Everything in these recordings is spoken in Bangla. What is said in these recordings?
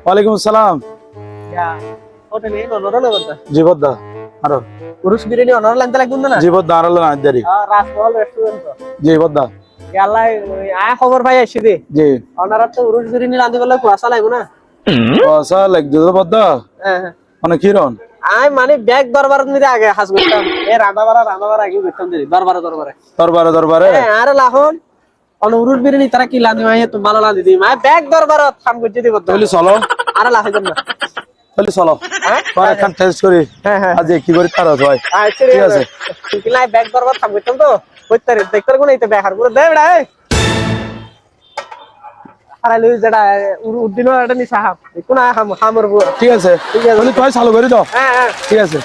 ওয়ালাইকুম আসসালাম। জীবদ্দা আরো পুরুষ বিরিয়ানি অনার লাইনতে লাগবে না জীবদ্দা আরো না দেরি রাজমহল রেস্টুরেন্ট তো জীবদ্দা গেলাই আয় খবর ভাই আসছি দি জি অনারা তো পুরুষ বিরিয়ানি রাঁধি বলে কুয়াশা লাগবে না আচ্ছা লাগবে তো বদ্দা হ্যাঁ হ্যাঁ মানে কি রন আয় মানে ব্যাগ দরবার নিতে আগে হাস করতাম এ রান্না বাড়া আগে করতাম দিদি দরবারে দরবারে হ্যাঁ আরে লাহন অনুরুষ বিরিয়ানি তারা কি লানি মাই তো ভালো লানি দি মাই ব্যাগ দরবার থাম করতে দিব তাহলে চলো আরে লাহ না তাহলে চলো হ্যাঁ পরে খান টেস্ট করি হ্যাঁ হ্যাঁ আজ কি করি তার হয় আচ্ছা ঠিক আছে কি লাই ব্যাগ দরবার থাম করতাম তো কইতারে দেখতার কোন এইতে ব্যাগ আর পুরো দে বেড়া আরে লুই যেটা উদ্দিন এটা নি সাহাব কোন হামর ঠিক আছে তাহলে তুই চালু করে দাও হ্যাঁ হ্যাঁ ঠিক আছে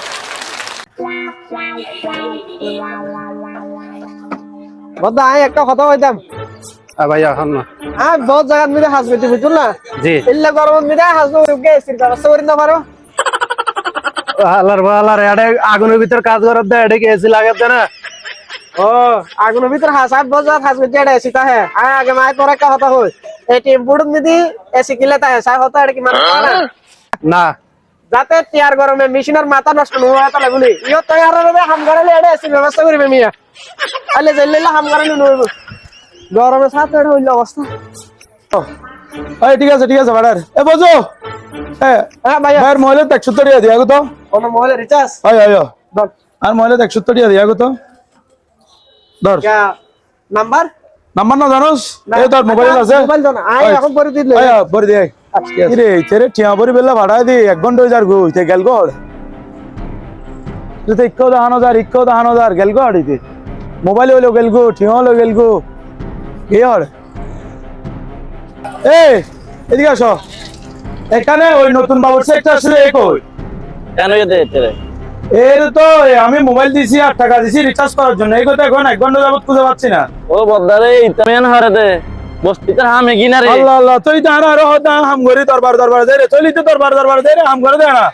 বদা আয় একটা কথা কইতাম ভাই এখন না বহুত জায়গার মধ্যে হাস করতে বুঝল না জি এল্লা গরমের মধ্যে হাস করতে এসির ব্যবস্থা করে না পারো আল্লাহর এটা আগুনের ভিতর কাজ করার দেয় এটা কি এসি লাগাতে না ও আগুনের ভিতর হাস আট বজার হাস করতে এটা এসি তা হ্যাঁ আয় আগে মায় তোর একটা কথা কই এই টেম্পুর মধ্যে এসি কিলে তা হ্যাঁ সাই হতো এটা কি মানুষ না না যাতে টিয়ার গরমে মেশিনের মাথা নষ্ট না হয় তাহলে বলি ইও তৈয়ার হবে হাম গাড়ালে এটা এসি ব্যবস্থা করবে মিয়া আলে জেললে হাম গাড়ালে নইব গরমে সাথে এটা হইল অবস্থা এই ঠিক আছে ম্যাডার এ বোঝো হ্যাঁ ভাইয়া ভাইয়ের মহিলা 170 টাকা দিয়া গো তো কোন মোবাইল রিচার্জ আয় আর মহিলা 170 টাকা দিয়া গো তো ধর নাম্বার নাম্বার না জানোস এই তোর মোবাইল আছে মোবাইল দাও না আয় এখন করে দিলে আয় বড় দে কি রে তেরে টিয়া বড়ি বেলা ভাড়া দি 1 ঘন্টা হই যার গো তে গেল গো তুই তো 51,000 গেল গো আড়িতে মোবাইল হইলো গেল গো টিয়া হইলো গেল গো কি আর এই এদিকে আসো এখানে ওই নতুন বাবুর সেক্টর আসলে কই কেন যেতে যেতে এর তো আমি মোবাইল দিছি 8 টাকা দিছি রিচার্জ করার জন্য এই কথা এখন 1 ঘন্টা যাবত খুঁজে পাচ্ছি না ও বদ্দারে ইতামিয়ান হারেতে বস্তিতে হামে গিনা রে আল্লাহ আল্লাহ তুই দাঁড়া রহ দা হাম ঘরে দরবার দে রে চলি তো দরবার দে রে হাম ঘরে দে না